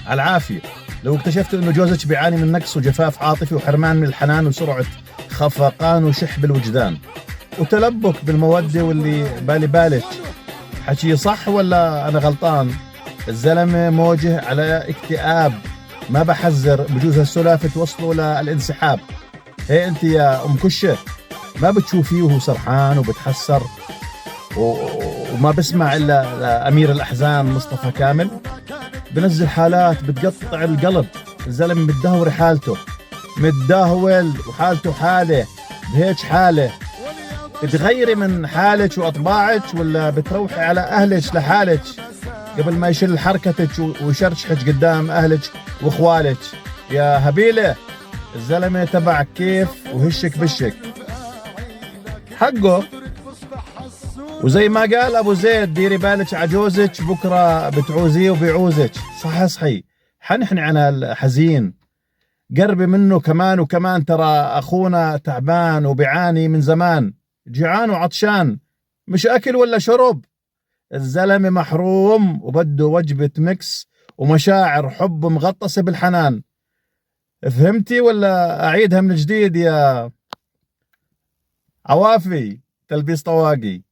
على العافية. لو اكتشفت انه جوزك بيعاني من نقص وجفاف عاطفي وحرمان من الحنان وسرعة خفقان وشح بالوجدان وتلبك بالمودة واللي بالي بالك، حكي صح ولا انا غلطان؟ الزلمة موجه على اكتئاب، ما بحذر بجوز هالسلافة توصلوا للانسحاب. هي انت يا ام كشة ما بتشوفيه وهو سرحان وبتحسر وما بسمع الا لامير الاحزان مصطفى كامل؟ بنزل حالات بتقطع القلب. الزلمه متدهور حالته، متدهول وحالته حاله، بهيج حاله بتغيري من حالك واطباعك ولا بتروحي على اهلك لحالك قبل ما يشل حركتك ويشرشحك قدام اهلك واخوالك؟ يا هبيله الزلمه تبعك كيف وهشك بشك حقه. وزي ما قال ابو زيد ديري بالك عجوزك بكره بتعوزيه وبيعوزك. صحي حنحني عن الحزين، قربي منه كمان وكمان، ترى اخونا تعبان وبيعاني من زمان، جيعان وعطشان، مش اكل ولا شرب. الزلمه محروم وبده وجبه مكس ومشاعر حب مغطسه بالحنان. فهمتي ولا اعيدها من جديد يا عوافي تلبيس طواقي؟